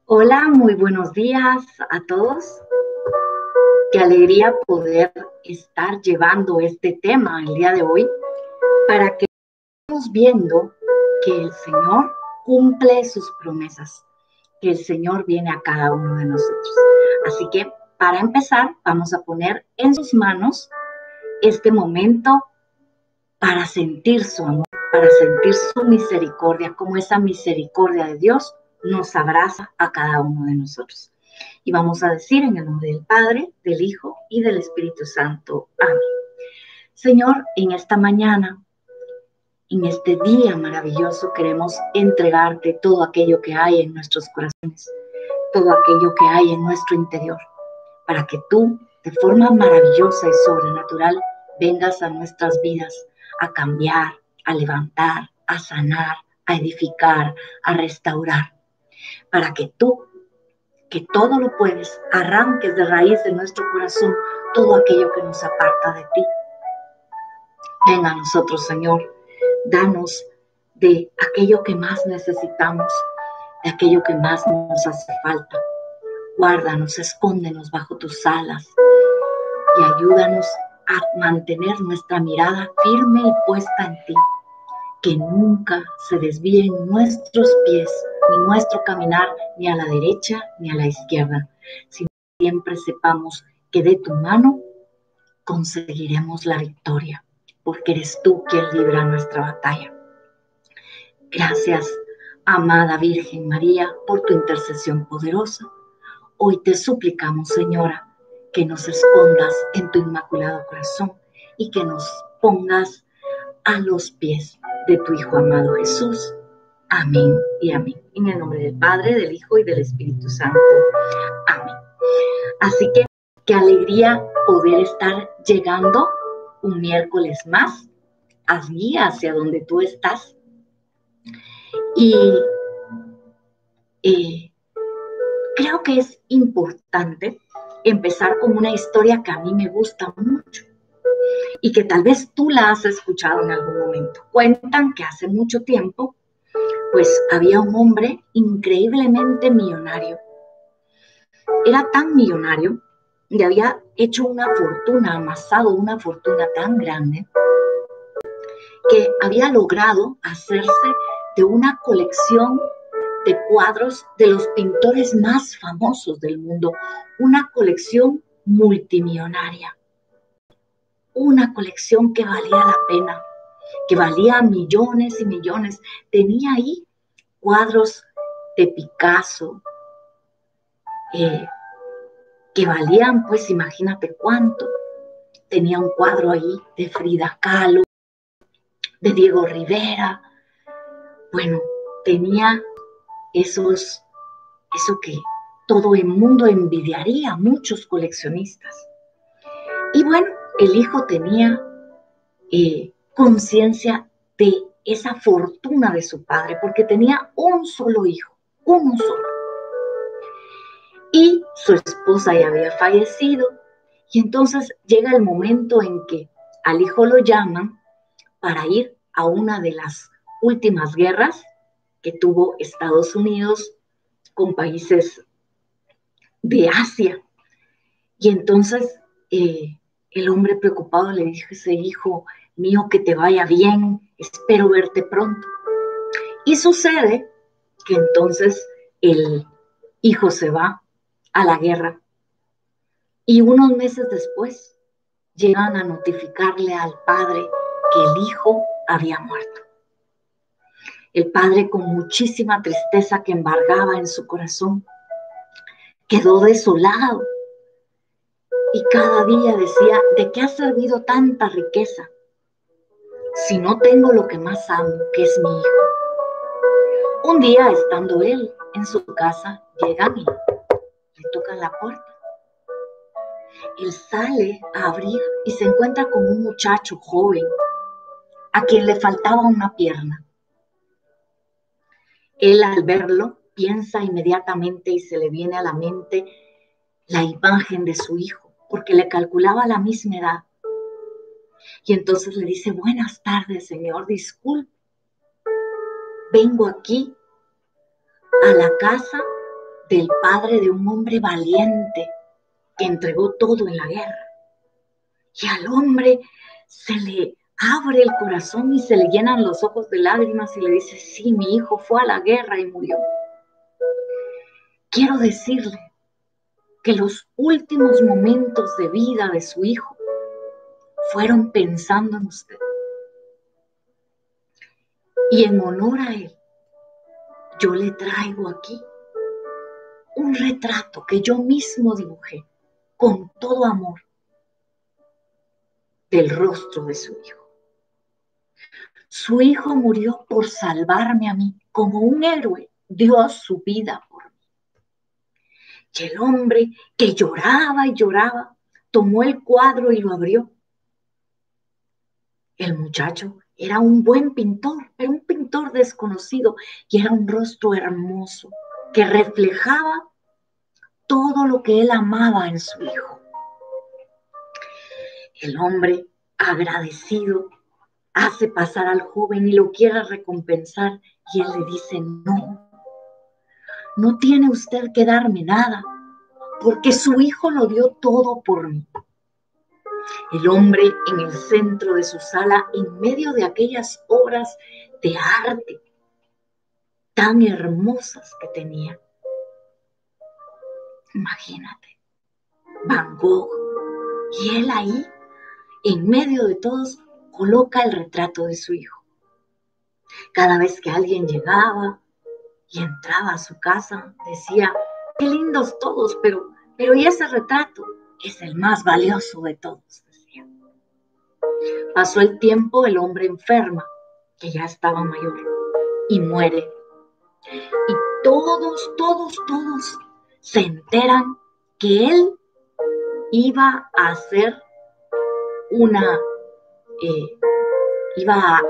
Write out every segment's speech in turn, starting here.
Hola, muy buenos días a todos. Qué alegría poder estar llevando este tema el día de hoy para que estemos viendo que el Señor cumple sus promesas, que el Señor viene a cada uno de nosotros. Así que para empezar, vamos a poner en sus manos este momento para sentir su amor, para sentir su misericordia, como esa misericordia de Dios nos abraza a cada uno de nosotros. Y vamos a decir en el nombre del Padre, del Hijo y del Espíritu Santo. Amén. Señor, en esta mañana, en este día maravilloso, queremos entregarte todo aquello que hay en nuestros corazones, todo aquello que hay en nuestro interior, para que tú, de forma maravillosa y sobrenatural, vengas a nuestras vidas a cambiar, a levantar, a sanar, a edificar, a restaurar, para que tú, que todo lo puedes, arranques de raíz de nuestro corazón todo aquello que nos aparta de ti. Ven a nosotros, Señor, danos de aquello que más necesitamos, de aquello que más nos hace falta. Guárdanos, escóndenos bajo tus alas y ayúdanos a mantener nuestra mirada firme y puesta en ti. Que nunca se desvíen nuestros pies, ni nuestro caminar, ni a la derecha ni a la izquierda, sino siempre sepamos que de tu mano conseguiremos la victoria, porque eres tú quien libra nuestra batalla. Gracias, amada Virgen María, por tu intercesión poderosa. Hoy te suplicamos, Señora, que nos escondas en tu inmaculado corazón y que nos pongas a los pies de tu Hijo amado Jesús. Amén y amén. En el nombre del Padre, del Hijo y del Espíritu Santo. Amén. Así que qué alegría poder estar llegando un miércoles más allí hacia donde tú estás. Y creo que es importante empezar con una historia que a mí me gusta mucho y que tal vez tú la has escuchado en algún momento. Cuentan que hace mucho tiempo, pues había un hombre increíblemente millonario. Era tan millonario y había hecho una fortuna, amasado una fortuna tan grande, que había logrado hacerse de una colección de cuadros de los pintores más famosos del mundo, una colección multimillonaria, una colección que valía la pena, que valía millones y millones. Tenía ahí cuadros de Picasso, que valían, pues imagínate cuánto. Tenía un cuadro ahí de Frida Kahlo, de Diego Rivera. Bueno, tenía eso que todo el mundo envidiaría, muchos coleccionistas. Y bueno, el hijo tenía conciencia de esa fortuna de su padre, porque tenía un solo hijo, uno solo. Y su esposa ya había fallecido, y entonces llega el momento en que al hijo lo llaman para ir a una de las últimas guerras que tuvo Estados Unidos con países de Asia. Y entonces el hombre preocupado le dijo a ese hijo mío, que te vaya bien, espero verte pronto. Y sucede que entonces el hijo se va a la guerra y unos meses después llegan a notificarle al padre que el hijo había muerto. El padre, con muchísima tristeza que embargaba en su corazón, quedó desolado y cada día decía: ¿de qué ha servido tanta riqueza si no tengo lo que más amo, que es mi hijo? Un día, estando él en su casa, llegan y le tocan la puerta. Él sale a abrir y se encuentra con un muchacho joven a quien le faltaba una pierna. Él, al verlo, piensa inmediatamente y se le viene a la mente la imagen de su hijo, porque le calculaba la misma edad. Y entonces le dice: buenas tardes, señor, disculpe, vengo aquí a la casa del padre de un hombre valiente que entregó todo en la guerra. Y al hombre se le abre el corazón y se le llenan los ojos de lágrimas y le dice, sí, mi hijo fue a la guerra y murió. Quiero decirle que los últimos momentos de vida de su hijo fueron pensando en usted. Y en honor a él, yo le traigo aquí un retrato que yo mismo dibujé con todo amor del rostro de su hijo. Su hijo murió por salvarme a mí, como un héroe dio su vida por mí. Y el hombre, que lloraba y lloraba, tomó el cuadro y lo abrió. El muchacho era un buen pintor, pero un pintor desconocido, y era un rostro hermoso que reflejaba todo lo que él amaba en su hijo. El hombre, agradecido, hace pasar al joven y lo quiere recompensar, y él le dice, no, no tiene usted que darme nada, porque su hijo lo dio todo por mí. El hombre en el centro de su sala, en medio de aquellas obras de arte tan hermosas que tenía. Imagínate, Van Gogh, y él ahí, en medio de todos, coloca el retrato de su hijo. Cada vez que alguien llegaba y entraba a su casa, decía, qué lindos todos, pero ¿y ese retrato? Es el más valioso de todos, decía. Pasó el tiempo, el hombre enferma, que ya estaba mayor, y muere. Y todos se enteran que él iba a hacer iba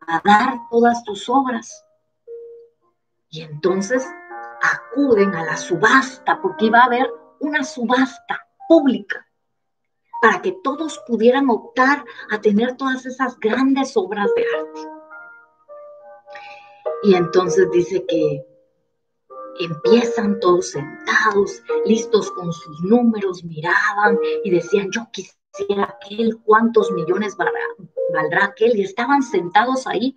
a dar todas sus obras. Y entonces acuden a la subasta, porque iba a haber una subasta pública para que todos pudieran optar a tener todas esas grandes obras de arte. Y entonces dice que empiezan todos sentados, listos con sus números, miraban y decían, yo quisiera aquel, cuántos millones valdrá aquel, y estaban sentados ahí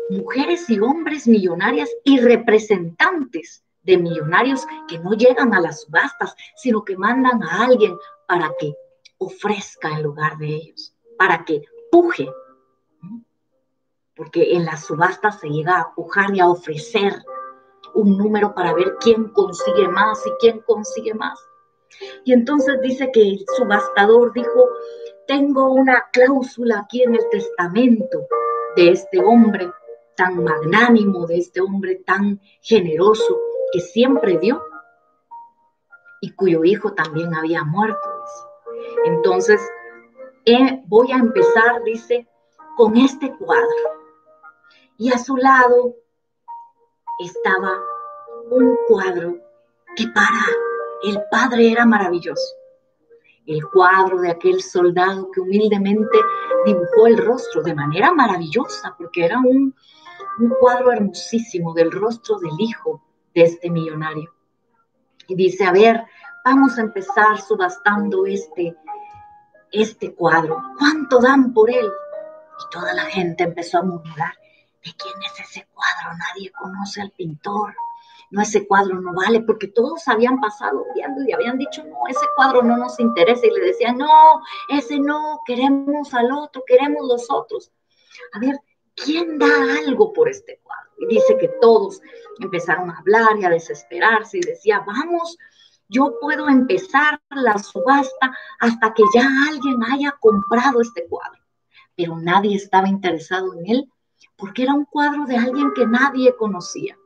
mujeres y hombres millonarias y representantes de millonarios que no llegan a las subastas, sino que mandan a alguien para que ofrezca en lugar de ellos, para que puje, porque en las subastas se llega a pujar y a ofrecer un número para ver quién consigue más y quién consigue más. Y entonces dice que el subastador dijo, tengo una cláusula aquí en el testamento de este hombre tan magnánimo, de este hombre tan generoso, que siempre dio y cuyo hijo también había muerto. Entonces, voy a empezar, dice, con este cuadro. Y a su lado estaba un cuadro que para el padre era maravilloso. El cuadro de aquel soldado que humildemente dibujó el rostro de manera maravillosa, porque era un cuadro hermosísimo del rostro del hijo de este millonario. Y dice, a ver, vamos a empezar subastando este cuadro. ¿Cuánto dan por él? Y toda la gente empezó a murmurar, ¿de quién es ese cuadro? Nadie conoce al pintor. No, ese cuadro no vale, porque todos habían pasado viendo y habían dicho, no, ese cuadro no nos interesa. Y le decían, no, ese no, queremos al otro, queremos los otros. A ver, ¿quién da algo por este cuadro? Y dice que todos empezaron a hablar y a desesperarse y decía, vamos, yo puedo empezar la subasta hasta que ya alguien haya comprado este cuadro. Pero nadie estaba interesado en él porque era un cuadro de alguien que nadie conocía.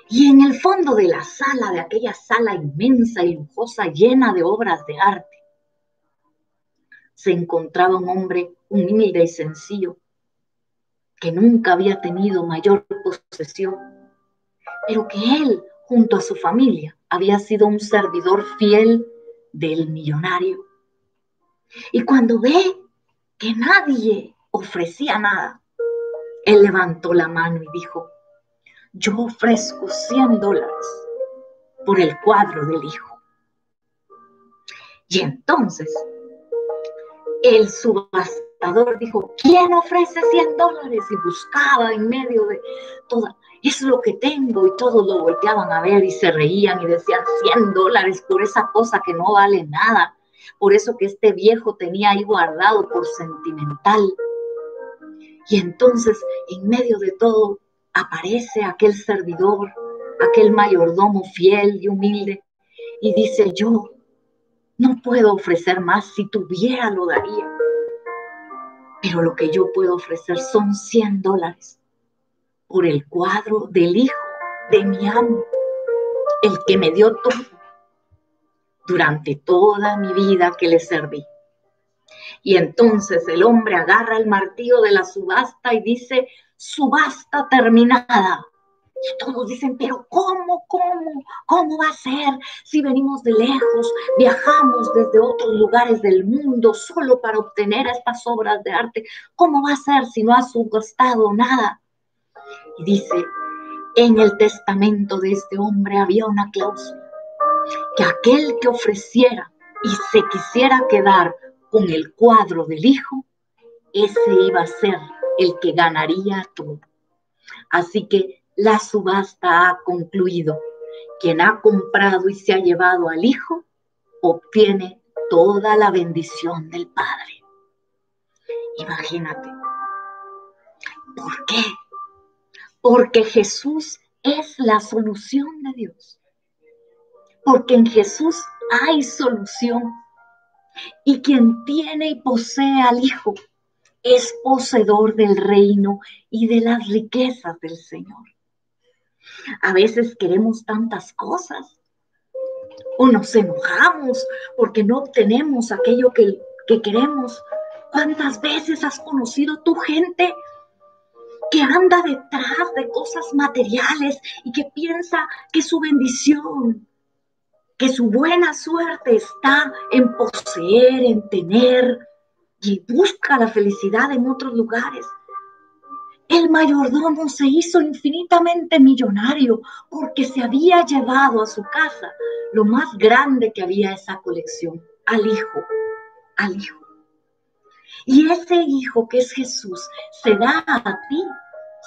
Y en el fondo de la sala, de aquella sala inmensa y lujosa, llena de obras de arte, se encontraba un hombre humilde y sencillo, que nunca había tenido mayor posesión, pero que él, junto a su familia, había sido un servidor fiel del millonario. Y cuando ve que nadie ofrecía nada, Él levantó la mano y dijo: yo ofrezco $100 por el cuadro del hijo. Y entonces el subastador dijo: ¿quién ofrece $100? Y buscaba en medio de toda, es lo que tengo, y todos lo volteaban a ver y se reían y decían: $100 por esa cosa que no vale nada, por eso que este viejo tenía ahí guardado por sentimental. Y entonces en medio de todo aparece aquel servidor, aquel mayordomo fiel y humilde, y dice: yo no puedo ofrecer más, si tuviera lo daría, pero lo que yo puedo ofrecer son $100 por el cuadro del hijo de mi amo, el que me dio todo durante toda mi vida que le serví. Y entonces el hombre agarra el martillo de la subasta y dice: subasta terminada. Y todos dicen: pero ¿cómo va a ser si venimos de lejos, viajamos desde otros lugares del mundo solo para obtener estas obras de arte? ¿Cómo va a ser si no ha subastado nada? Y dice: en el testamento de este hombre había una cláusula, que aquel que ofreciera y se quisiera quedar con el cuadro del hijo, ese iba a ser el que ganaría todo. Así que la subasta ha concluido. Quien ha comprado y se ha llevado al hijo, obtiene toda la bendición del Padre. Imagínate. ¿Por qué? Porque Jesús es la solución de Dios. Porque en Jesús hay solución. Y quien tiene y posee al Hijo es poseedor del reino y de las riquezas del Señor. A veces queremos tantas cosas o nos enojamos porque no obtenemos aquello que queremos. ¿Cuántas veces has conocido tu gente que anda detrás de cosas materiales y que piensa que su bendición, que su buena suerte está en poseer, en tener, y busca la felicidad en otros lugares? El mayordomo se hizo infinitamente millonario porque se había llevado a su casa lo más grande que había en esa colección, al hijo. Y ese hijo que es Jesús se da a ti,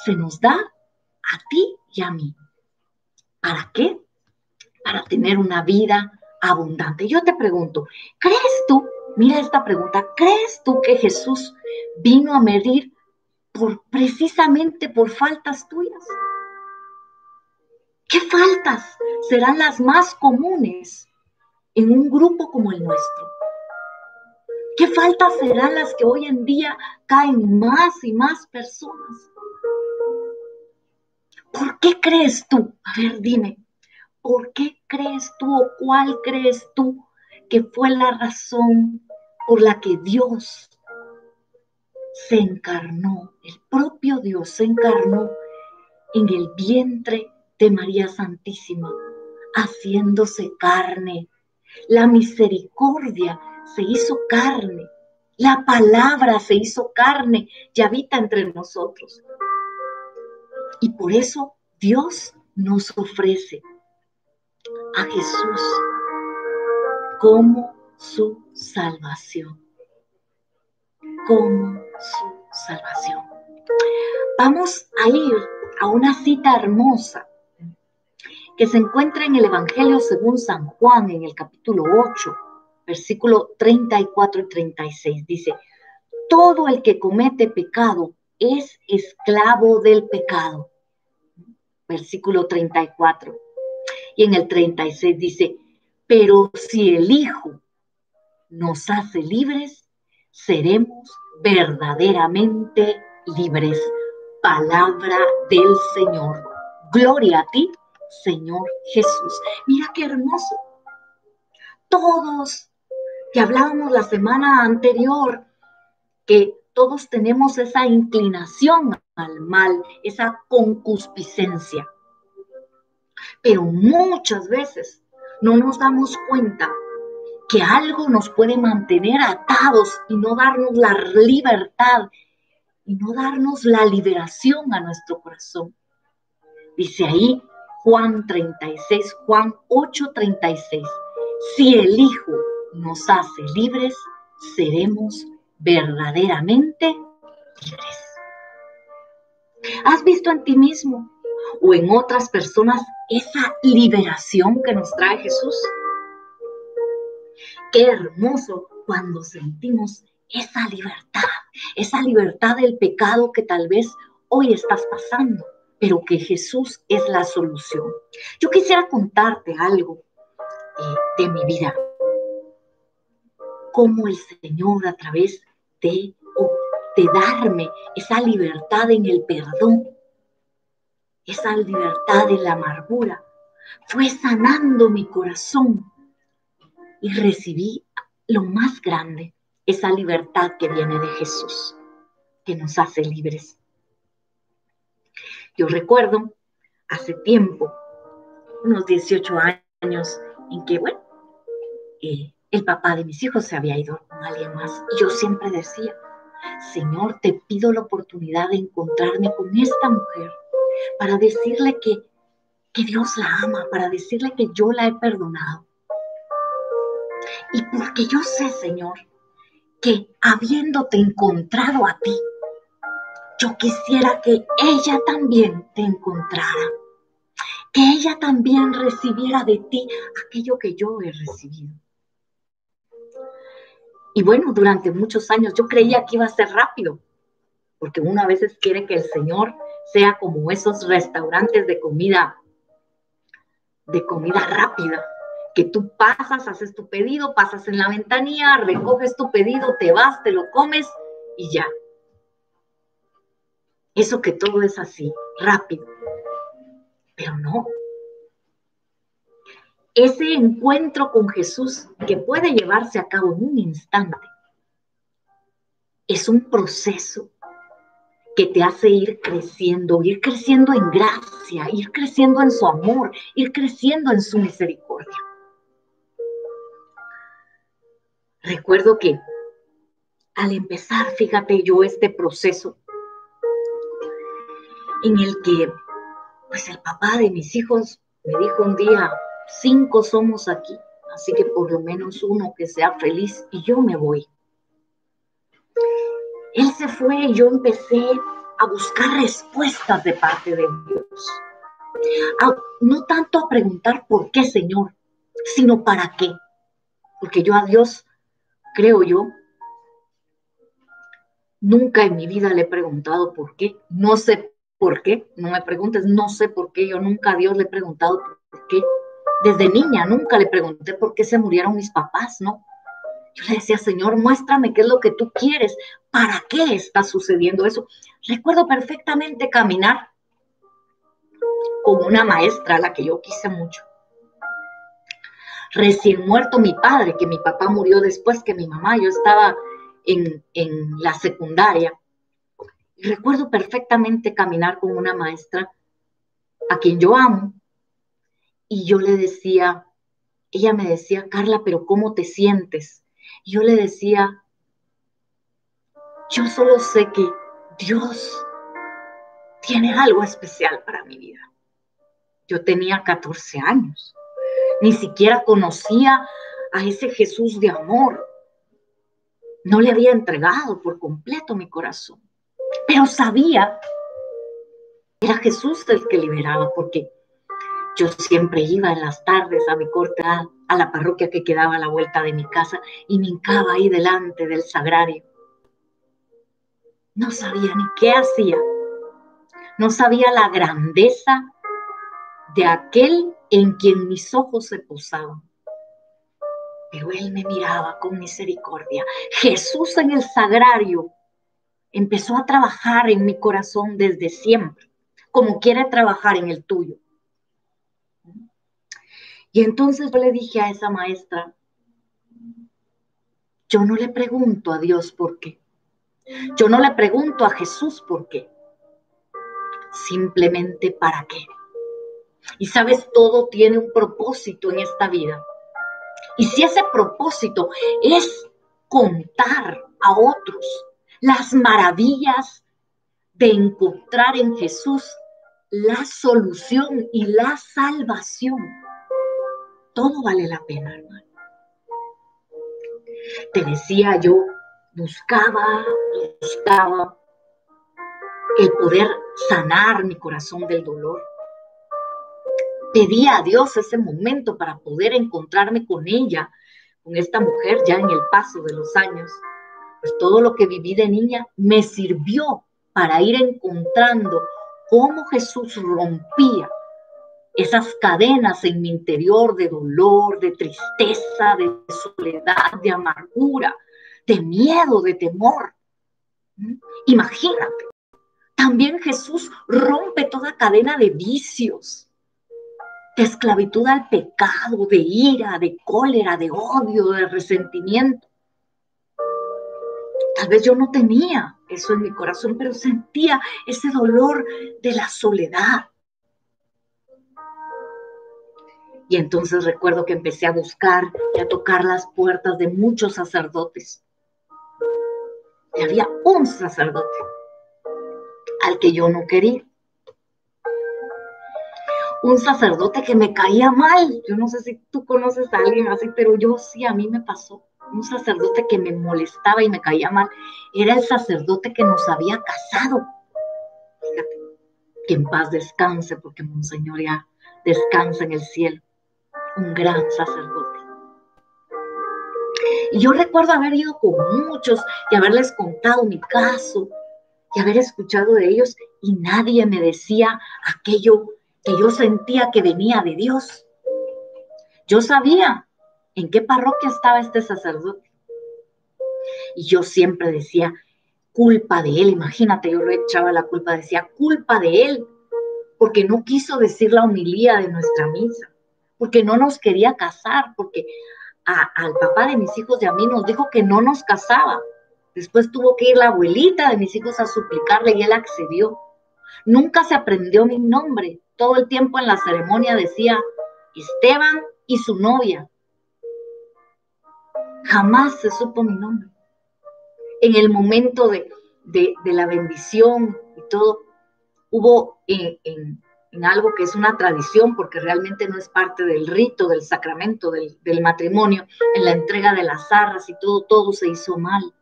se nos da a ti y a mí. ¿Para qué? Para tener una vida abundante. Yo te pregunto, ¿crees tú, mira esta pregunta, ¿crees tú que Jesús vino a medir precisamente por faltas tuyas? ¿Qué faltas serán las más comunes en un grupo como el nuestro? ¿Qué faltas serán las que hoy en día caen más y más personas? ¿Por qué crees tú? A ver, dime, ¿por qué crees tú o cuál crees tú que fue la razón por la que Dios se encarnó, el propio Dios se encarnó en el vientre de María Santísima, haciéndose carne? La misericordia se hizo carne, la palabra se hizo carne y habita entre nosotros. Y por eso Dios nos ofrece a Jesús como su salvación. Como su salvación. Vamos a ir a una cita hermosa que se encuentra en el Evangelio según San Juan, en el capítulo 8, versículo 34 y 36. Dice: todo el que comete pecado es esclavo del pecado. Versículo 34. Y en el 36 dice: pero si el Hijo nos hace libres, seremos verdaderamente libres. Palabra del Señor. Gloria a ti, Señor Jesús. Mira qué hermoso. Todos que hablábamos la semana anterior, que todos tenemos esa inclinación al mal, esa concupiscencia. Pero muchas veces no nos damos cuenta que algo nos puede mantener atados y no darnos la libertad y no darnos la liberación a nuestro corazón. Dice ahí Juan 8:36, si el Hijo nos hace libres, seremos verdaderamente libres. ¿Has visto en ti mismo o en otras personas esa liberación que nos trae Jesús? Qué hermoso cuando sentimos esa libertad del pecado que tal vez hoy estás pasando, pero que Jesús es la solución. Yo quisiera contarte algo de mi vida, cómo el Señor a través de darme esa libertad en el perdón, esa libertad en la amargura, fue sanando mi corazón y recibí lo más grande, esa libertad que viene de Jesús, que nos hace libres. Yo recuerdo hace tiempo, unos 18 años, en que, el papá de mis hijos se había ido con alguien más. Y yo siempre decía, Señor, te pido la oportunidad de encontrarme con esta mujer para decirle que Dios la ama, para decirle que yo la he perdonado. Y porque yo sé, Señor, que habiéndote encontrado a ti, yo quisiera que ella también te encontrara, que ella también recibiera de ti aquello que yo he recibido. Y bueno, durante muchos años yo creía que iba a ser rápido, porque uno a veces quiere que el Señor sea como esos restaurantes de comida rápida, que tú pasas, haces tu pedido, pasas en la ventanilla, recoges tu pedido, te vas, te lo comes y ya. Eso que todo es así, rápido. Pero no. Ese encuentro con Jesús que puede llevarse a cabo en un instante es un proceso que te hace ir creciendo en gracia, ir creciendo en su amor, ir creciendo en su misericordia. Recuerdo que al empezar, fíjate yo, este proceso en el que, pues el papá de mis hijos me dijo un día, 5 somos aquí, así que por lo menos uno que sea feliz y yo me voy. Él se fue y yo empecé a buscar respuestas de parte de Dios. No tanto a preguntar por qué, Señor, sino para qué. Porque yo a Dios, creo yo, nunca en mi vida le he preguntado por qué. No sé por qué, no me preguntes, no sé por qué. Yo nunca a Dios le he preguntado por qué. Desde niña nunca le pregunté por qué se murieron mis papás, ¿no? Yo le decía, Señor, muéstrame qué es lo que tú quieres, para qué está sucediendo eso. Recuerdo perfectamente caminar con una maestra a la que yo quise mucho. Recién muerto mi padre, que mi papá murió después que mi mamá, yo estaba en la secundaria. Y recuerdo perfectamente caminar con una maestra a quien yo amo. Y yo le decía, ella me decía, Carla, pero ¿cómo te sientes? Y yo le decía, yo solo sé que Dios tiene algo especial para mi vida. Yo tenía 14 años. Ni siquiera conocía a ese Jesús de amor. No le había entregado por completo mi corazón. Pero sabía que era Jesús el que liberaba, porque yo siempre iba en las tardes a mi corte a la parroquia que quedaba a la vuelta de mi casa y me hincaba ahí delante del sagrario. No sabía ni qué hacía. No sabía la grandeza de aquel en quien mis ojos se posaban. Pero él me miraba con misericordia. Jesús en el sagrario empezó a trabajar en mi corazón desde siempre, como quiere trabajar en el tuyo. Y entonces yo le dije a esa maestra, yo no le pregunto a Dios por qué. Yo no le pregunto a Jesús por qué. Simplemente para qué. Y sabes, todo tiene un propósito en esta vida. Y si ese propósito es contar a otros las maravillas de encontrar en Jesús la solución y la salvación, todo vale la pena, hermano. Te decía, yo buscaba el poder sanar mi corazón del dolor. Pedía a Dios ese momento para poder encontrarme con ella, con esta mujer ya en el paso de los años. Pues todo lo que viví de niña me sirvió para ir encontrando cómo Jesús rompía esas cadenas en mi interior de dolor, de tristeza, de soledad, de amargura, de miedo, de temor. Imagínate, también Jesús rompe toda cadena de vicios, de esclavitud al pecado, de ira, de cólera, de odio, de resentimiento. Tal vez yo no tenía eso en mi corazón, pero sentía ese dolor de la soledad. Y entonces recuerdo que empecé a buscar y a tocar las puertas de muchos sacerdotes. Y había un sacerdote al que yo no quería. Un sacerdote que me caía mal. Yo no sé si tú conoces a alguien así, pero yo sí, a mí me pasó. Un sacerdote que me molestaba y me caía mal. Era el sacerdote que nos había casado. Fíjate, que en paz descanse, porque Monseñor ya descansa en el cielo. Un gran sacerdote. Y yo recuerdo haber ido con muchos y haberles contado mi caso y haber escuchado de ellos y nadie me decía aquello que yo sentía que venía de Dios. Yo sabía en qué parroquia estaba este sacerdote y yo siempre decía, culpa de él. Imagínate, yo le echaba la culpa, decía, culpa de él, porque no quiso decir la homilía de nuestra misa, porque no nos quería casar, porque al papá de mis hijos y a mí nos dijo que no nos casaba. Después tuvo que ir la abuelita de mis hijos a suplicarle y él accedió. Nunca se aprendió mi nombre. Todo el tiempo en la ceremonia decía Esteban y su novia. Jamás se supo mi nombre. En el momento de la bendición y todo, hubo en algo que es una tradición, porque realmente no es parte del rito, del sacramento, del matrimonio, en la entrega de las arras y todo se hizo mal.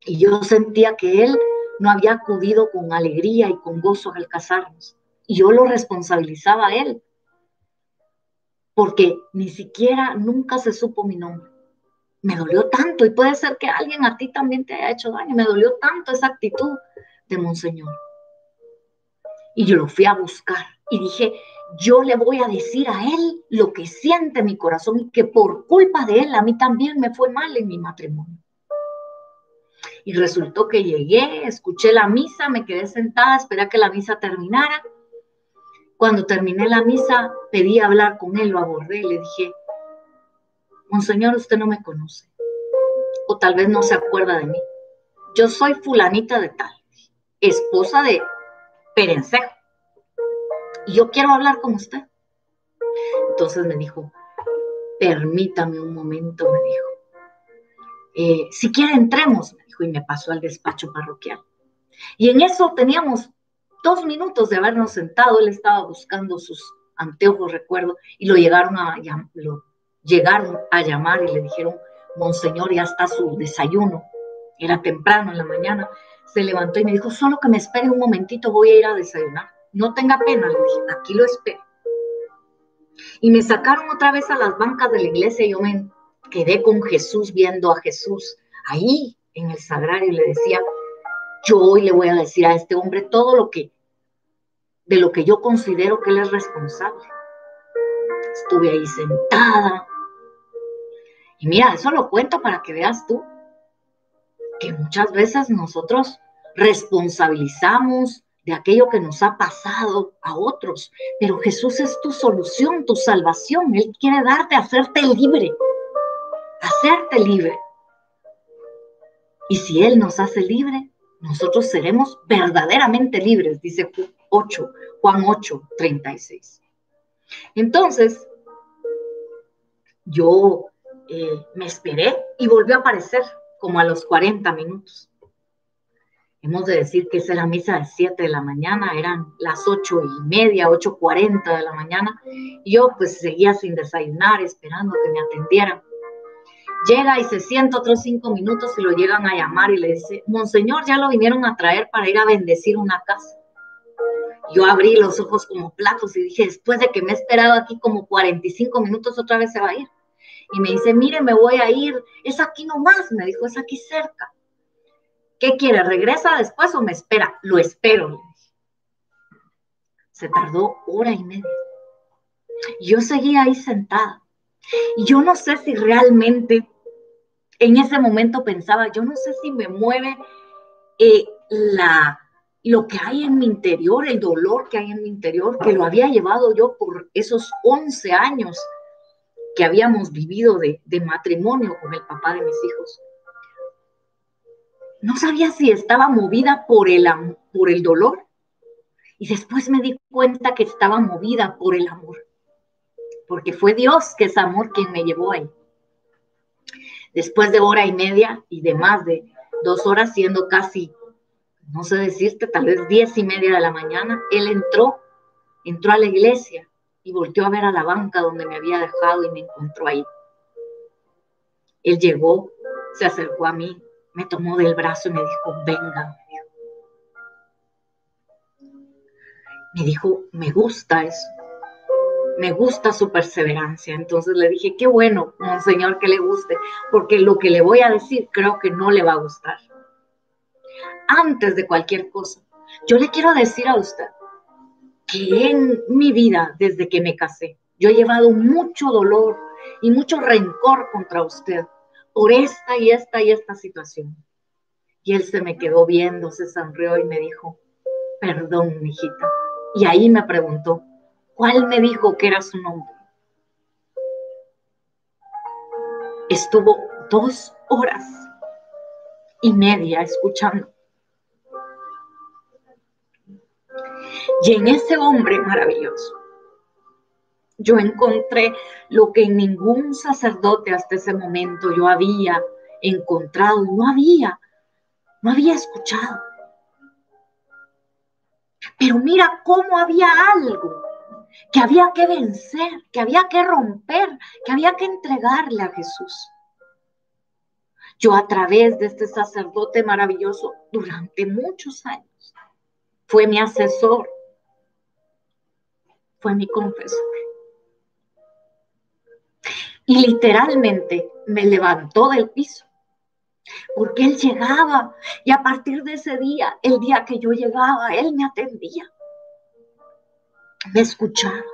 Y yo sentía que él no había acudido con alegría y con gozo al casarnos. Y yo lo responsabilizaba a él, porque ni siquiera nunca se supo mi nombre. Me dolió tanto, y puede ser que alguien a ti también te haya hecho daño, me dolió tanto esa actitud de Monseñor. Y yo lo fui a buscar y dije, yo le voy a decir a él lo que siente mi corazón y que por culpa de él a mí también me fue mal en mi matrimonio. Y resultó que llegué, escuché la misa, me quedé sentada, esperé a que la misa terminara. Cuando terminé la misa, pedí hablar con él, lo abordé y le dije, Monseñor, usted no me conoce, o tal vez no se acuerda de mí. Yo soy fulanita de tal, esposa de Perencejo, y yo quiero hablar con usted. Entonces me dijo, permítame un momento, me dijo. Si quiere entremos, me dijo, y me pasó al despacho parroquial. Y en eso teníamos 2 minutos de habernos sentado, él estaba buscando sus anteojos, recuerdo, y lo llegaron a llamar y le dijeron, Monseñor, ya está su desayuno. Era temprano en la mañana. Se levantó y me dijo, solo que me espere un momentito, voy a ir a desayunar. No tenga pena, le dije, aquí lo espero. Y me sacaron otra vez a las bancas de la iglesia y yo me quedé con Jesús, viendo a Jesús ahí en el sagrario y le decía, yo hoy le voy a decir a este hombre todo de lo que yo considero que él es responsable. Estuve ahí sentada. Y mira, eso lo cuento para que veas tú que muchas veces nosotros responsabilizamos de aquello que nos ha pasado a otros, pero Jesús es tu solución, tu salvación. Él quiere darte, hacerte libre, hacerte libre. Y si Él nos hace libre, nosotros seremos verdaderamente libres, dice Juan 8:36. Entonces, yo me esperé y volvió a aparecer como a los 40 minutos. Hemos de decir que esa era misa de 7 de la mañana, eran las 8:30, 8:40 de la mañana. Y yo pues seguía sin desayunar, esperando que me atendieran. Llega y se sienta otros 5 minutos y lo llegan a llamar y le dice, Monseñor, ya lo vinieron a traer para ir a bendecir una casa. Yo abrí los ojos como platos y dije, después de que me he esperado aquí como 45 minutos, otra vez se va a ir. Y me dice, mire, me voy a ir, es aquí nomás, me dijo, es aquí cerca. ¿Qué quiere? ¿Regresa después o me espera? Lo espero, le dije. Se tardó 1 hora y media. Yo seguía ahí sentada. Y yo no sé si realmente en ese momento pensaba, yo no sé si me mueve lo que hay en mi interior, el dolor que hay en mi interior, que lo había llevado yo por esos 11 años que habíamos vivido de matrimonio con el papá de mis hijos. No sabía si estaba movida por el dolor, y después me di cuenta que estaba movida por el amor, porque fue Dios, que es amor, quien me llevó ahí. Después de 1 hora y media y de más de 2 horas, siendo casi, no sé decirte, tal vez 10:30 de la mañana, él entró a la iglesia y volteó a ver a la banca donde me había dejado y me encontró ahí. Él llegó, se acercó a mí, me tomó del brazo y me dijo, venga. Me dijo, me gusta eso, me gusta su perseverancia. Entonces le dije, qué bueno, Monseñor, que le guste, porque lo que le voy a decir creo que no le va a gustar. Antes de cualquier cosa, yo le quiero decir a usted que en mi vida, desde que me casé, yo he llevado mucho dolor y mucho rencor contra usted por esta y esta y esta situación. Y él se me quedó viendo, se sonrió y me dijo, perdón, mijita. Y ahí me preguntó, ¿cuál me dijo que era su nombre? Estuvo 2 horas y media escuchando. Y en ese hombre maravilloso, yo encontré lo que en ningún sacerdote hasta ese momento yo había encontrado, no había escuchado. Pero mira cómo había algo que había que vencer, que había que romper, que había que entregarle a Jesús. Yo a través de este sacerdote maravilloso, durante muchos años, fue mi asesor, fue mi confesor. Y literalmente me levantó del piso, porque él llegaba y a partir de ese día, el día que yo llegaba, él me atendía, me escuchaba,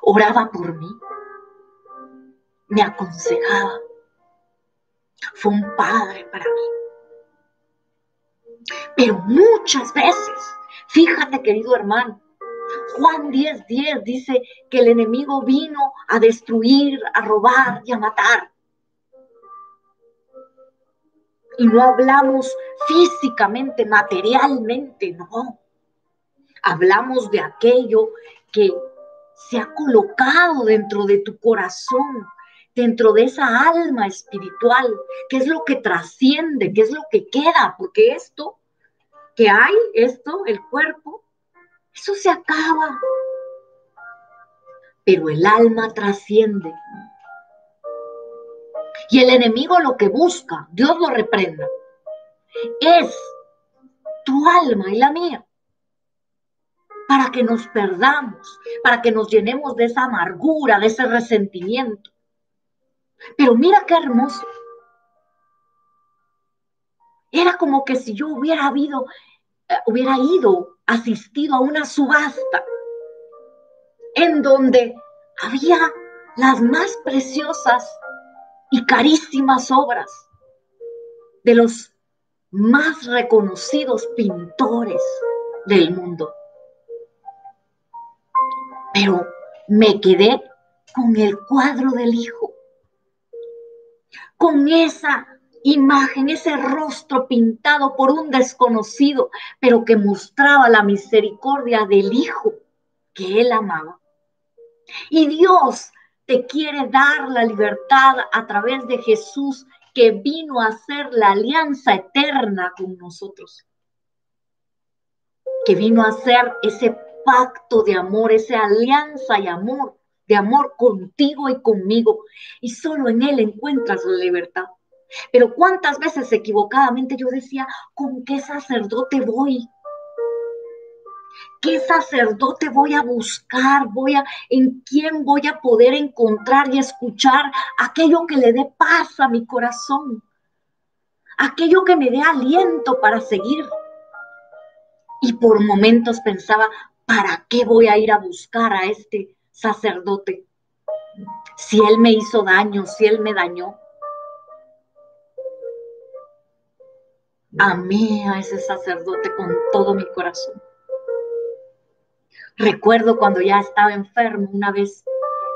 oraba por mí, me aconsejaba. Fue un padre para mí. Pero muchas veces, fíjate, querido hermano, Juan 10:10 dice que el enemigo vino a destruir, a robar y a matar. Y no hablamos físicamente, materialmente, no. Hablamos de aquello que se ha colocado dentro de tu corazón, dentro de esa alma espiritual, que es lo que trasciende, que es lo que queda, porque esto que hay, el cuerpo, eso se acaba, pero el alma trasciende. Y el enemigo lo que busca, Dios lo reprenda, es tu alma y la mía, para que nos perdamos, para que nos llenemos de esa amargura, de ese resentimiento. Pero mira qué hermoso. Era como que si yo hubiera ido, asistido a una subasta, en donde había las más preciosas y carísimas obras de los más reconocidos pintores del mundo. Pero me quedé con el cuadro del Hijo, con esa imagen, ese rostro pintado por un desconocido, pero que mostraba la misericordia del Hijo que él amaba. Y Dios te quiere dar la libertad a través de Jesús, que vino a hacer la alianza eterna con nosotros. que vino a hacer ese pacto de amor, esa alianza y amor, de amor contigo y conmigo. Y solo en Él encuentras la libertad. Pero cuántas veces equivocadamente yo decía, ¿con qué sacerdote voy? ¿Qué sacerdote voy a buscar? ¿En quién voy a poder encontrar y escuchar aquello que le dé paz a mi corazón? Aquello que me dé aliento para seguir. Y por momentos pensaba, ¿para qué voy a ir a buscar a este sacerdote? Si él me hizo daño, si él me dañó. Amé a ese sacerdote con todo mi corazón. Recuerdo cuando ya estaba enfermo una vez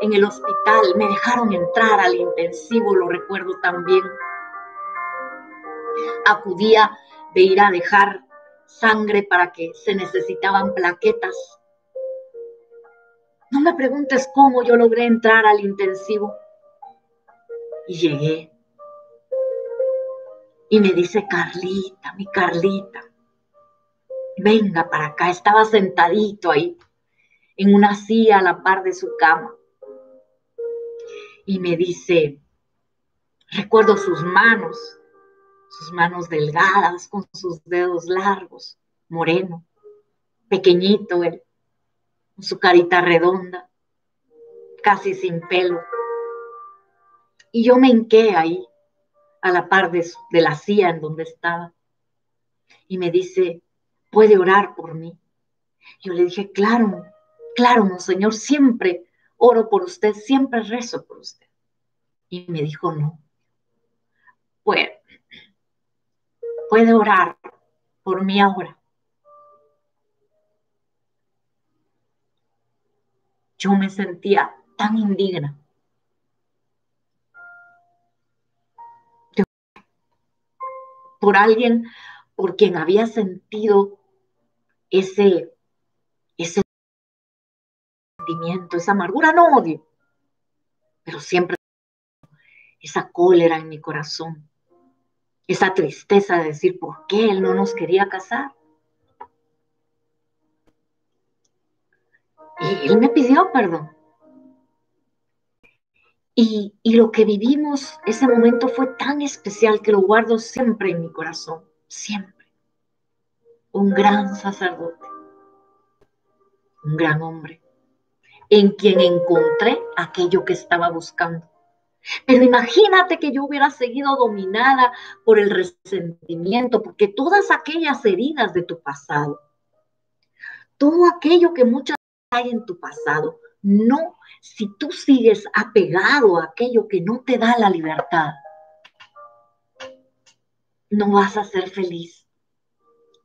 en el hospital, me dejaron entrar al intensivo, lo recuerdo también. Acudía de ir a dejar sangre para que se necesitaban plaquetas. No me preguntes cómo yo logré entrar al intensivo. Y llegué. Y me dice, Carlita, mi Carlita, venga para acá. Estaba sentadito ahí, en una silla a la par de su cama. Y me dice, recuerdo sus manos delgadas, con sus dedos largos, moreno, pequeñito él, con su carita redonda, casi sin pelo. Y yo me hinqué ahí, a la par de la silla en donde estaba. Y me dice, ¿puede orar por mí? Yo le dije, claro, claro, monseñor, siempre oro por usted, siempre rezo por usted. Y me dijo, no, puede orar por mí ahora. Yo me sentía tan indigna. Por alguien por quien había sentido ese sentimiento, esa amargura, no odio, pero siempre esa cólera en mi corazón, esa tristeza de decir por qué él no nos quería casar. Y él me pidió perdón. Y lo que vivimos, ese momento fue tan especial que lo guardo siempre en mi corazón, siempre. Un gran sacerdote, un gran hombre, en quien encontré aquello que estaba buscando. Pero imagínate que yo hubiera seguido dominada por el resentimiento, porque todas aquellas heridas de tu pasado, todo aquello que muchas hay en tu pasado, no, si tú sigues apegado a aquello que no te da la libertad, no vas a ser feliz,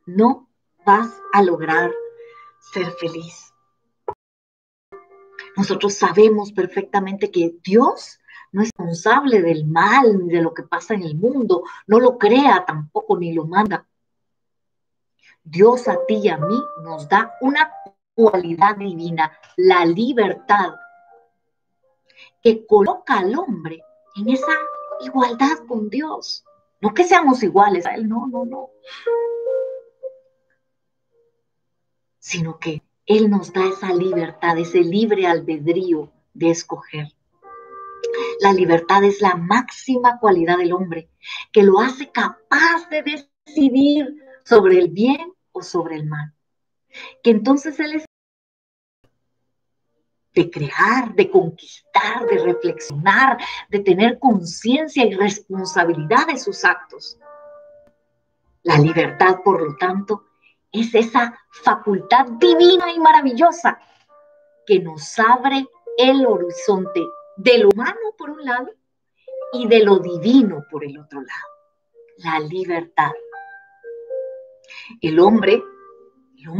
no vas a lograr ser feliz. Nosotros sabemos perfectamente que Dios no es responsable del mal ni de lo que pasa en el mundo, no lo crea tampoco ni lo manda. Dios a ti y a mí nos da una cualidad divina, la libertad, que coloca al hombre en esa igualdad con Dios. No que seamos iguales a Él, no, no, no. Sino que Él nos da esa libertad, ese libre albedrío de escoger. La libertad es la máxima cualidad del hombre, que lo hace capaz de decidir sobre el bien o sobre el mal. Que entonces Él es de crear, de conquistar, de reflexionar, de tener conciencia y responsabilidad de sus actos. La libertad, por lo tanto, es esa facultad divina y maravillosa que nos abre el horizonte de lo humano por un lado y de lo divino por el otro lado. La libertad. El hombre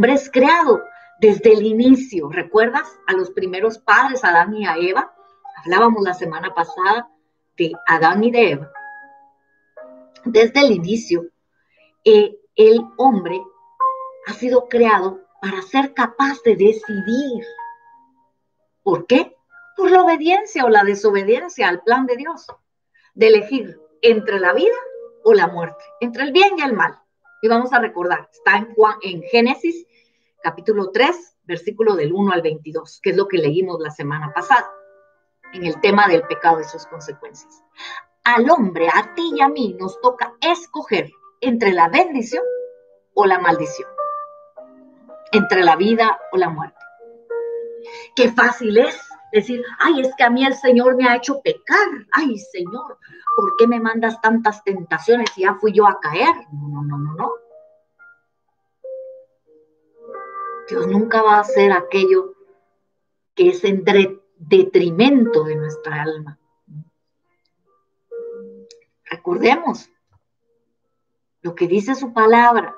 es creado desde el inicio. ¿Recuerdas a los primeros padres, Adán y a Eva? Hablábamos la semana pasada de Adán y de Eva. Desde el inicio, el hombre ha sido creado para ser capaz de decidir. ¿Por qué? Por la obediencia o la desobediencia al plan de Dios, de elegir entre la vida o la muerte, entre el bien y el mal. Y vamos a recordar, está en Génesis capítulo 3, versículo del 1 al 22, que es lo que leímos la semana pasada, en el tema del pecado y sus consecuencias. Al hombre, a ti y a mí, nos toca escoger entre la bendición o la maldición, entre la vida o la muerte. Qué fácil es decir, ay, es que a mí el Señor me ha hecho pecar. Ay, Señor, ¿por qué me mandas tantas tentaciones si ya fui yo a caer? No. Dios nunca va a hacer aquello que es en detrimento de nuestra alma. Recordemos lo que dice su palabra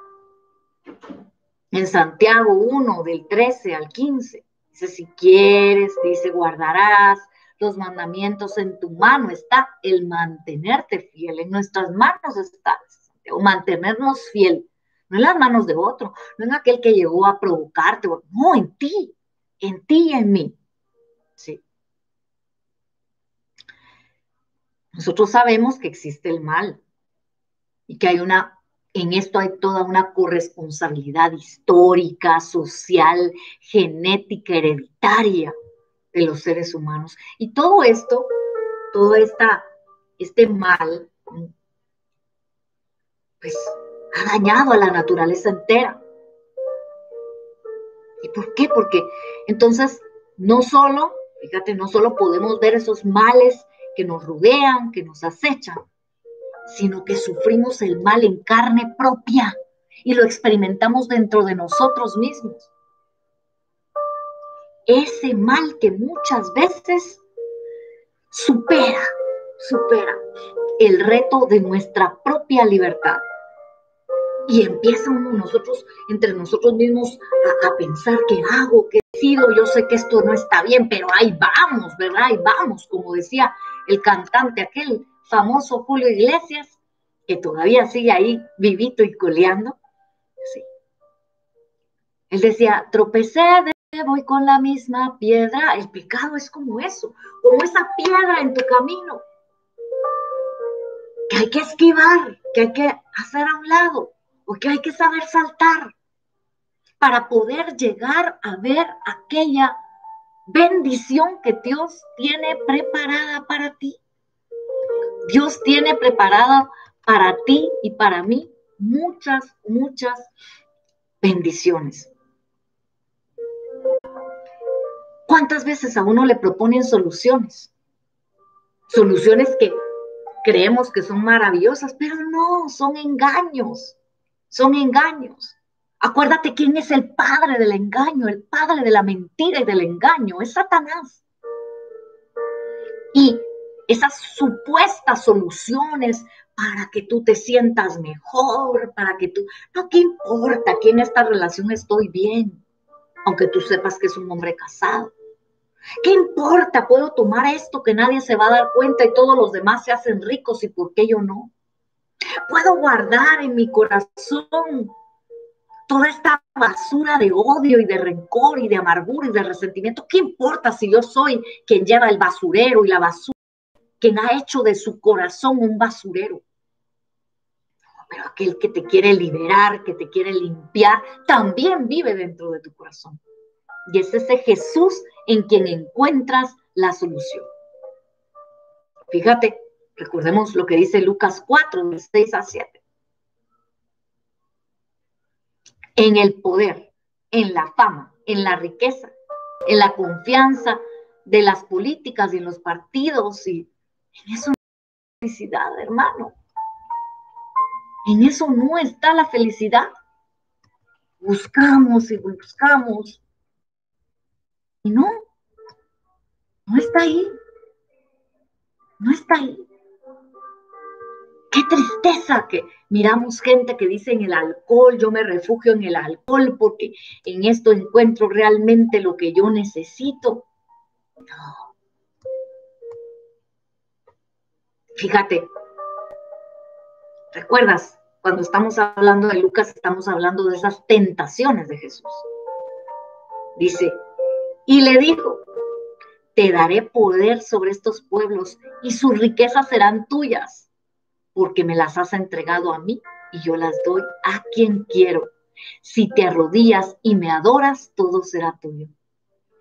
en Santiago 1, del 13 al 15. Dice, si quieres, dice, guardarás los mandamientos, en tu mano está el mantenerte fiel, en nuestras manos está, o mantenernos fiel, no en las manos de otro, no en aquel que llegó a provocarte, no, en ti y en mí. Sí. Nosotros sabemos que existe el mal y que en esto hay toda una corresponsabilidad histórica, social, genética, hereditaria de los seres humanos. Y todo esto, este mal, pues ha dañado a la naturaleza entera. ¿Y por qué? Porque entonces no solo podemos ver esos males que nos rodean, que nos acechan, sino que sufrimos el mal en carne propia y lo experimentamos dentro de nosotros mismos. Ese mal que muchas veces supera el reto de nuestra propia libertad. Y empieza entre nosotros mismos, a pensar qué hago, qué decido. Yo sé que esto no está bien, pero ahí vamos, ¿verdad? Ahí vamos, como decía el cantante, aquel famoso Julio Iglesias, que todavía sigue ahí vivito y coleando. Sí. Él decía, tropecé, voy con la misma piedra. El pecado es como eso, como esa piedra en tu camino, que hay que esquivar, que hay que hacer a un lado, o que hay que saber saltar para poder llegar a ver aquella bendición que Dios tiene preparada para ti. Dios tiene preparada para ti y para mí muchas bendiciones. ¿Cuántas veces a uno le proponen soluciones? Soluciones que creemos que son maravillosas, pero no, son engaños. Acuérdate quién es el padre del engaño, el padre de la mentira y del engaño, es Satanás. Y esas supuestas soluciones para que tú te sientas mejor, no, ¿qué importa? Aquí en esta relación estoy bien, aunque tú sepas que es un hombre casado. ¿Qué importa? Puedo tomar esto que nadie se va a dar cuenta y todos los demás se hacen ricos, ¿y por qué yo no? Puedo guardar en mi corazón toda esta basura de odio y de rencor y de amargura y de resentimiento. ¿Qué importa si yo soy quien lleva el basurero y la basura, quien ha hecho de su corazón un basurero? Pero aquel que te quiere liberar, que te quiere limpiar, también vive dentro de tu corazón. Y es ese Jesús en quien encuentras la solución. Fíjate, recordemos lo que dice Lucas 4, del 6 a 7. En el poder, en la fama, en la riqueza, en la confianza de las políticas y en los partidos, y en eso no está la felicidad, hermano. En eso no está la felicidad. Buscamos y buscamos y no está ahí. No está ahí. Qué tristeza que miramos gente que dice en el alcohol, yo me refugio en el alcohol porque en esto encuentro realmente lo que yo necesito. No. Fíjate, ¿recuerdas? Cuando estamos hablando de Lucas, estamos hablando de esas tentaciones de Jesús. Dice, y le dijo, te daré poder sobre estos pueblos y sus riquezas serán tuyas, porque me las has entregado a mí y yo las doy a quien quiero. Si te arrodillas y me adoras, todo será tuyo.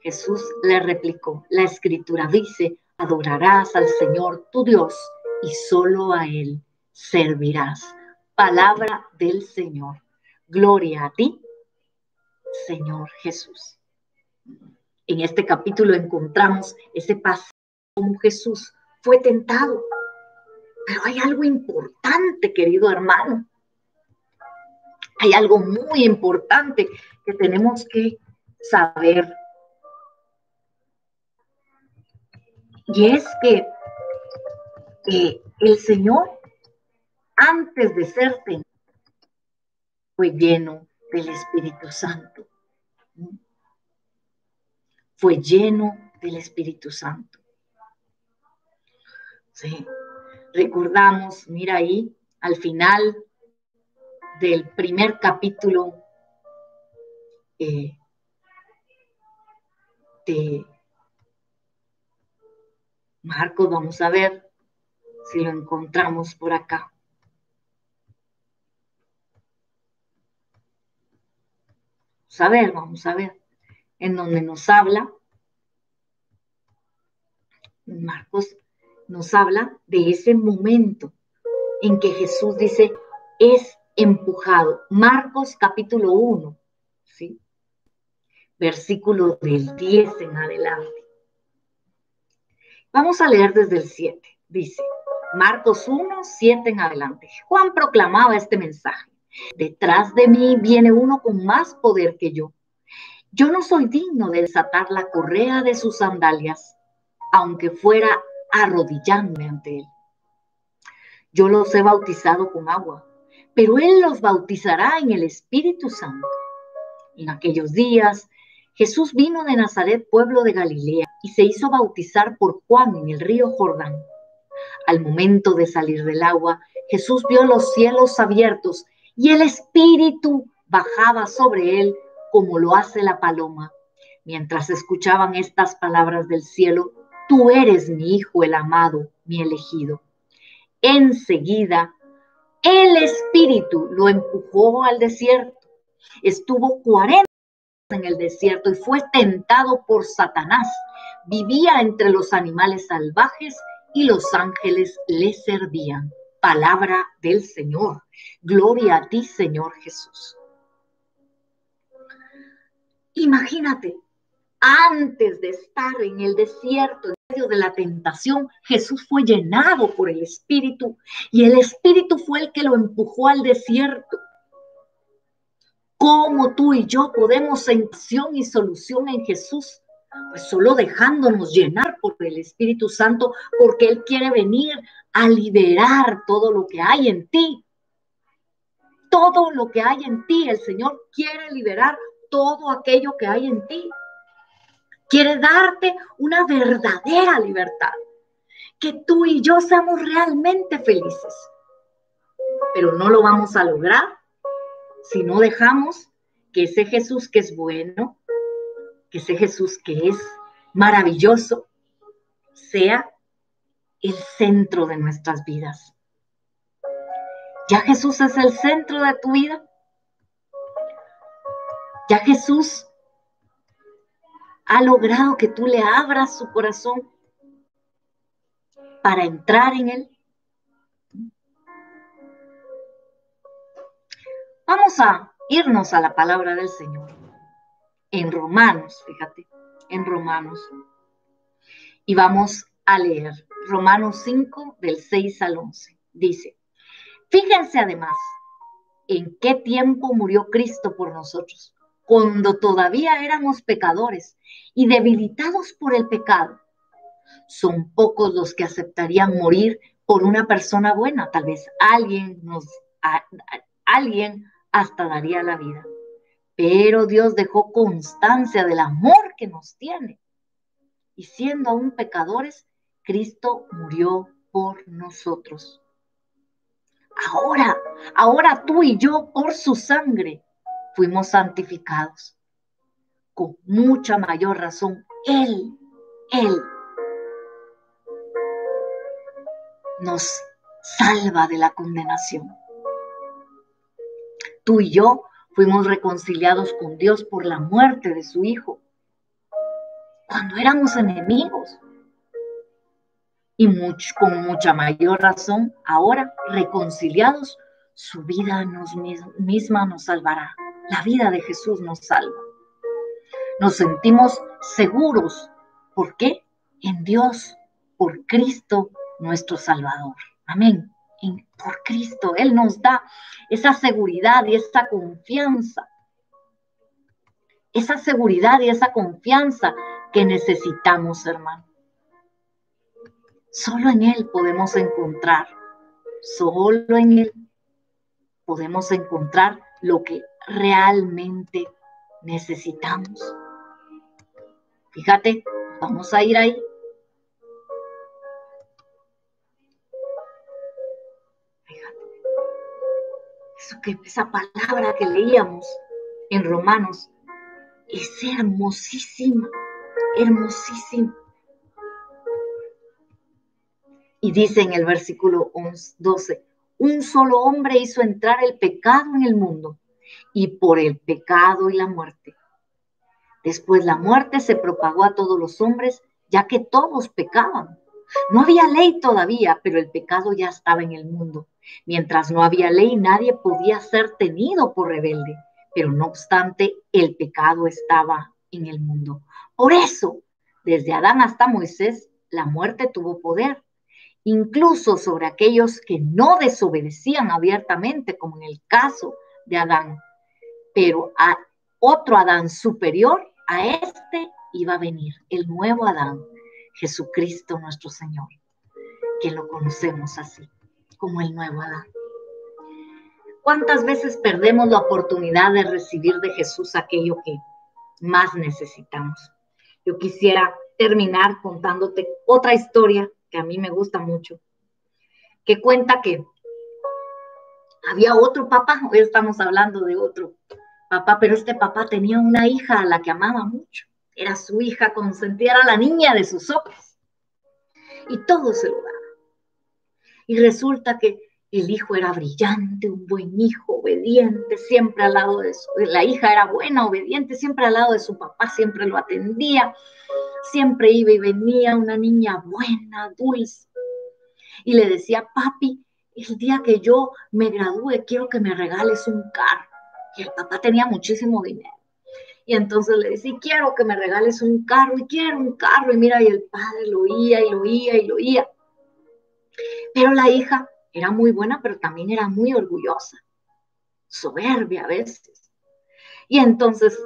Jesús le replicó, la Escritura dice, adorarás al Señor tu Dios y solo a Él servirás. Palabra del Señor. Gloria a ti, Señor Jesús. En este capítulo encontramos ese pasaje como Jesús fue tentado. Pero hay algo importante, querido hermano. Hay algo muy importante que tenemos que saber. Y es que el Señor, antes de ser tentado, fue lleno del Espíritu Santo. Fue lleno del Espíritu Santo. Sí. Recordamos, mira ahí, al final del primer capítulo de Marcos, vamos a ver si lo encontramos por acá. Vamos a ver, en donde nos habla, Marcos nos habla de ese momento en que Jesús dice, es empujado. Marcos capítulo 1, ¿sí? Versículo del 10 en adelante. Vamos a leer desde el 7. Dice, Marcos 1, 7 en adelante. Juan proclamaba este mensaje. Detrás de mí viene uno con más poder que yo. Yo no soy digno de desatar la correa de sus sandalias, aunque fuera arrodillándome ante él. Yo los he bautizado con agua, pero él los bautizará en el Espíritu Santo. En aquellos días, Jesús vino de Nazaret, pueblo de Galilea, y se hizo bautizar por Juan en el río Jordán. Al momento de salir del agua, Jesús vio los cielos abiertos y el Espíritu bajaba sobre él como lo hace la paloma. Mientras escuchaban estas palabras del cielo, tú eres mi Hijo, el amado, mi elegido. Enseguida, el Espíritu lo empujó al desierto. Estuvo 40 en el desierto y fue tentado por Satanás. Vivía entre los animales salvajes y los ángeles le servían. Palabra del Señor. Gloria a ti, Señor Jesús. Imagínate, antes de estar en el desierto, en medio de la tentación, Jesús fue llenado por el Espíritu y el Espíritu fue el que lo empujó al desierto. ¿Cómo tú y yo podemos sensación y solución en Jesús? Pues solo dejándonos llenar por el Espíritu Santo, porque Él quiere venir a liberar todo lo que hay en ti. Todo lo que hay en ti, el Señor quiere liberar todo aquello que hay en ti. Quiere darte una verdadera libertad, que tú y yo seamos realmente felices. Pero no lo vamos a lograr si no dejamos que ese Jesús que es bueno, que ese Jesús que es maravilloso, sea el centro de nuestras vidas. ¿Ya Jesús es el centro de tu vida? ¿Ya Jesús ha logrado que tú le abras su corazón para entrar en él? Vamos a irnos a la palabra del Señor. En Romanos, fíjate, en Romanos. Y vamos a leer Romanos 5, del 6 al 11. Dice, fíjense además en qué tiempo murió Cristo por nosotros, cuando todavía éramos pecadores y debilitados por el pecado. Son pocos los que aceptarían morir por una persona buena. Tal vez alguien hasta daría la vida. Pero Dios dejó constancia del amor que nos tiene. Y siendo aún pecadores, Cristo murió por nosotros. Ahora tú y yo, por su sangre, fuimos santificados. Con mucha mayor razón, Él nos salva de la condenación. Tú y yo Fuimos reconciliados con Dios por la muerte de su Hijo, cuando éramos enemigos. Y con mucha mayor razón, ahora reconciliados, su vida misma nos salvará. La vida de Jesús nos salva. Nos sentimos seguros. ¿Por qué? En Dios, por Cristo, nuestro Salvador. Amén. Por Cristo, Él nos da esa seguridad y esa confianza. Esa seguridad y esa confianza que necesitamos, hermano. Solo en Él podemos encontrar, solo en Él podemos encontrar lo que realmente necesitamos. Fíjate, vamos a ir ahí. Fíjate, esa palabra que leíamos en Romanos es hermosísima, hermosísima. Y dice en el versículo 12, un solo hombre hizo entrar el pecado en el mundo, y por el pecado y la muerte. Después la muerte se propagó a todos los hombres, ya que todos pecaban. No había ley todavía, pero el pecado ya estaba en el mundo. Mientras no había ley, nadie podía ser tenido por rebelde, pero no obstante, el pecado estaba en el mundo. Por eso, desde Adán hasta Moisés, la muerte tuvo poder, incluso sobre aquellos que no desobedecían abiertamente, como en el caso de Adán. Pero a otro Adán superior a este iba a venir, el nuevo Adán, Jesucristo nuestro Señor, que lo conocemos así, como el nuevo Adán. ¿Cuántas veces perdemos la oportunidad de recibir de Jesús aquello que más necesitamos? Yo quisiera terminar contándote otra historia que a mí me gusta mucho, que cuenta que había otro papá, hoy estamos hablando de otro papá, pero este papá tenía una hija a la que amaba mucho. Era su hija consentida, era la niña de sus ojos. Y todo se lo daba. Y resulta que el hijo era brillante, un buen hijo, obediente, siempre al lado de la hija era buena, obediente, siempre al lado de su papá, siempre lo atendía, siempre iba y venía, una niña buena, dulce. Y le decía, papi, el día que yo me gradúe, quiero que me regales un carro. Y el papá tenía muchísimo dinero. Y entonces le decía, quiero que me regales un carro, y quiero un carro. Y mira, y el padre lo oía, y lo oía, y lo oía. Pero la hija era muy buena, pero también era muy orgullosa, soberbia a veces. Y entonces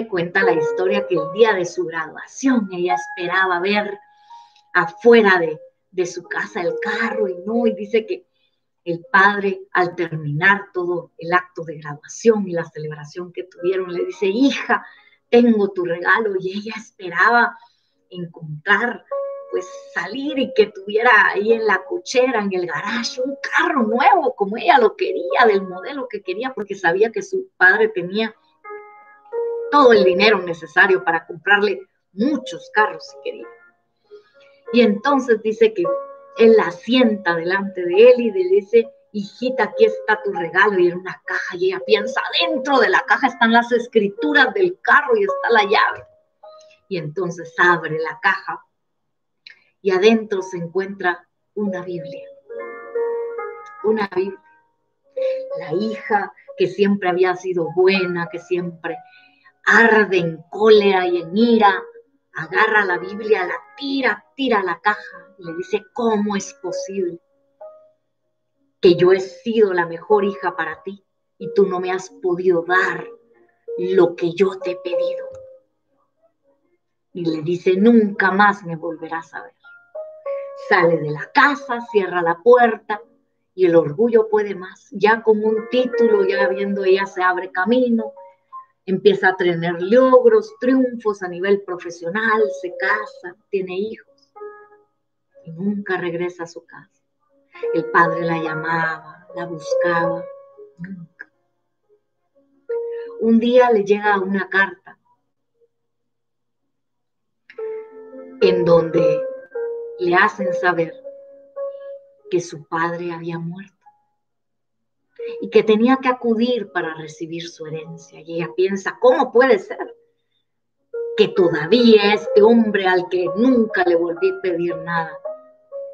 cuenta la historia que el día de su graduación ella esperaba ver afuera de su casa el carro y dice que el padre, al terminar todo el acto de graduación y la celebración que tuvieron, le dice, hija, tengo tu regalo. Y ella esperaba encontrar, pues salir y que tuviera ahí en la cochera, en el garage, un carro nuevo como ella lo quería, del modelo que quería, porque sabía que su padre tenía todo el dinero necesario para comprarle muchos carros si quería. Y entonces dice que él la sienta delante de él y le dice, hijita, aquí está tu regalo, y era una caja, y ella piensa, dentro de la caja están las escrituras del carro y está la llave. Y entonces abre la caja y adentro se encuentra una Biblia. Una Biblia. La hija que siempre había sido buena, que siempre arde en cólera y en ira, agarra la Biblia, la tira a la caja y le dice, ¿cómo es posible que yo he sido la mejor hija para ti y tú no me has podido dar lo que yo te he pedido? Y le dice, nunca más me volverás a ver. Sale de la casa, cierra la puerta y el orgullo puede más. Ya con un título, ya viendo ella se abre camino, empieza a tener logros, triunfos a nivel profesional, se casa, tiene hijos y nunca regresa a su casa. El padre la llamaba, la buscaba, nunca. Un día le llega una carta en donde le hacen saber que su padre había muerto. y que tenía que acudir para recibir su herencia. Y ella piensa, ¿cómo puede ser que todavía este hombre al que nunca le volví a pedir nada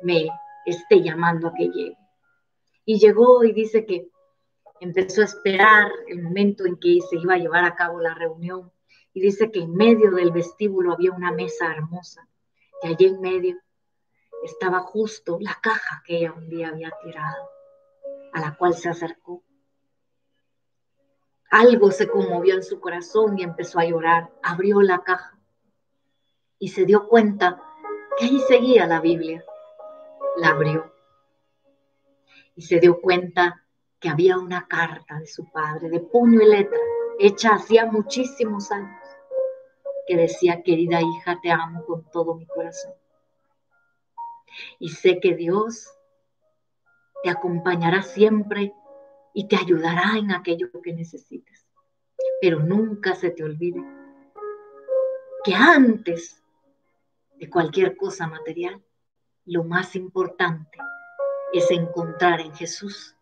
me esté llamando a que llegue? Y llegó y dice que empezó a esperar el momento en que se iba a llevar a cabo la reunión. Y dice que en medio del vestíbulo había una mesa hermosa. Y allí en medio estaba justo la caja que ella un día había tirado, a la cual se acercó. Algo se conmovió en su corazón y empezó a llorar. Abrió la caja y se dio cuenta que ahí seguía la Biblia. La abrió y se dio cuenta que había una carta de su padre, de puño y letra, hecha hacía muchísimos años, que decía: querida hija, te amo con todo mi corazón. Y sé que Dios te acompañará siempre y te ayudará en aquello que necesites. Pero nunca se te olvide que antes de cualquier cosa material, lo más importante es encontrar en Jesús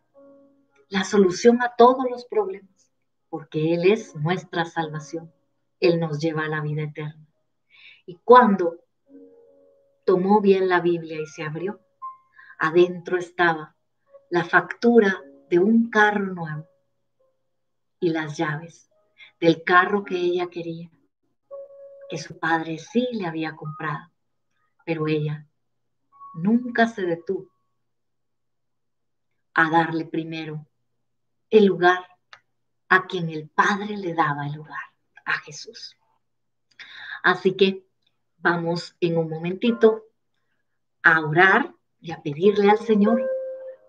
la solución a todos los problemas, porque Él es nuestra salvación. Él nos lleva a la vida eterna. Y cuando tomó bien la Biblia y se abrió, adentro estaba la factura de un carro nuevo y las llaves del carro que ella quería, que su padre sí le había comprado, pero ella nunca se detuvo a darle primero el lugar a quien el Padre le daba el lugar, a Jesús. Así que vamos en un momentito a orar y a pedirle al Señor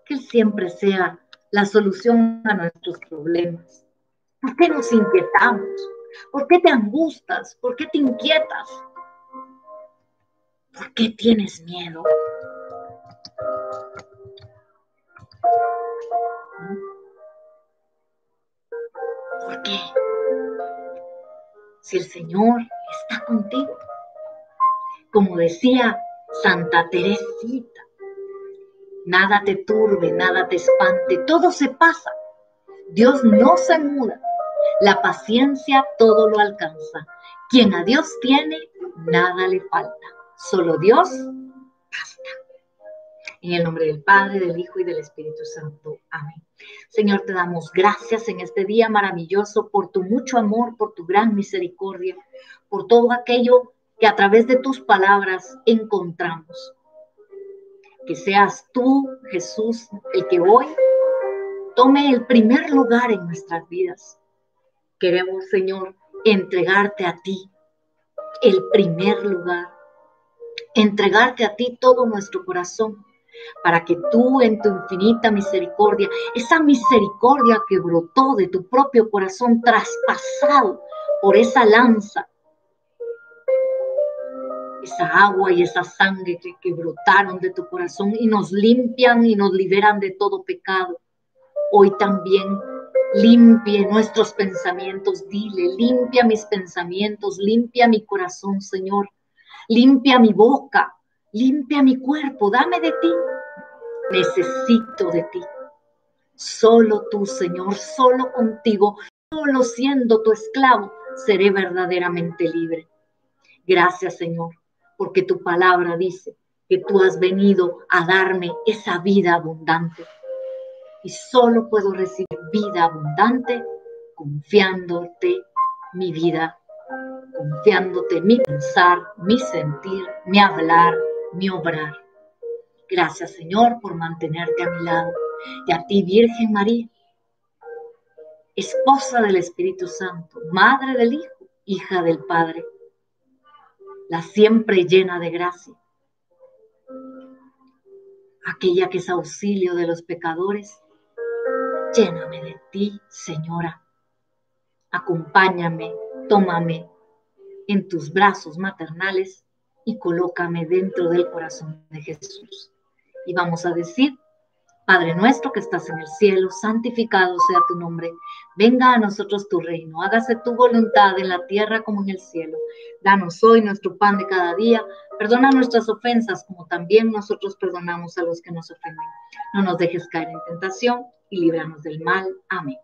que Él siempre sea la solución a nuestros problemas. ¿Por qué nos inquietamos? ¿Por qué te angustias? ¿Por qué te inquietas? ¿Por qué tienes miedo? ¿Por qué? Si el Señor está contigo. Como decía Santa Teresita, nada te turbe, nada te espante, todo se pasa. Dios no se muda, la paciencia todo lo alcanza. Quien a Dios tiene, nada le falta. Solo Dios basta. En el nombre del Padre, del Hijo y del Espíritu Santo. Amén. Señor, te damos gracias en este día maravilloso por tu mucho amor, por tu gran misericordia, por todo aquello que a través de tus palabras encontramos. Que seas tú, Jesús, el que hoy tome el primer lugar en nuestras vidas. Queremos, Señor, entregarte a ti el primer lugar, entregarte a ti todo nuestro corazón, para que tú en tu infinita misericordia, esa misericordia que brotó de tu propio corazón traspasado por esa lanza, esa agua y esa sangre que brotaron de tu corazón y nos limpian y nos liberan de todo pecado, hoy también limpie nuestros pensamientos. Dile: limpia mis pensamientos, limpia mi corazón, Señor, limpia mi boca, limpia mi cuerpo, dame de ti, necesito de ti. Solo tú, Señor, solo contigo, solo siendo tu esclavo, seré verdaderamente libre. Gracias, Señor, porque tu palabra dice que tú has venido a darme esa vida abundante. Y solo puedo recibir vida abundante confiándote mi vida, confiándote mi pensar, mi sentir, mi hablar, mi obrar. Gracias, Señor, por mantenerte a mi lado. Y a ti, Virgen María, esposa del Espíritu Santo, madre del Hijo, hija del Padre, la siempre llena de gracia, aquella que es auxilio de los pecadores, lléname de ti, Señora. Acompáñame, tómame en tus brazos maternales y colócame dentro del corazón de Jesús. Y vamos a decir Padre nuestro que estás en el cielo, santificado sea tu nombre. Venga a nosotros tu reino. Hágase tu voluntad en la tierra como en el cielo. Danos hoy nuestro pan de cada día. Perdona nuestras ofensas como también nosotros perdonamos a los que nos ofenden. No nos dejes caer en tentación y líbranos del mal. Amén.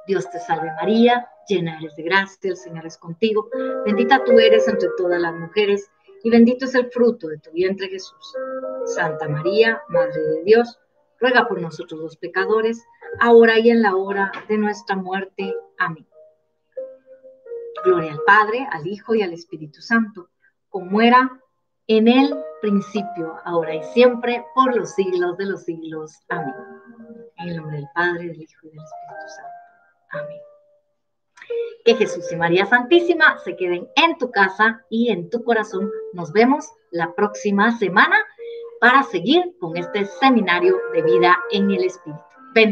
Dios te salve María, llena eres de gracia, el Señor es contigo. Bendita tú eres entre todas las mujeres y bendito es el fruto de tu vientre Jesús. Santa María, Madre de Dios, ruega por nosotros los pecadores, ahora y en la hora de nuestra muerte. Amén. Gloria al Padre, al Hijo y al Espíritu Santo, como era en el principio, ahora y siempre, por los siglos de los siglos. Amén. En el nombre del Padre, del Hijo y del Espíritu Santo. Amén. Que Jesús y María Santísima se queden en tu casa y en tu corazón. Nos vemos la próxima semana para seguir con este seminario de vida en el Espíritu.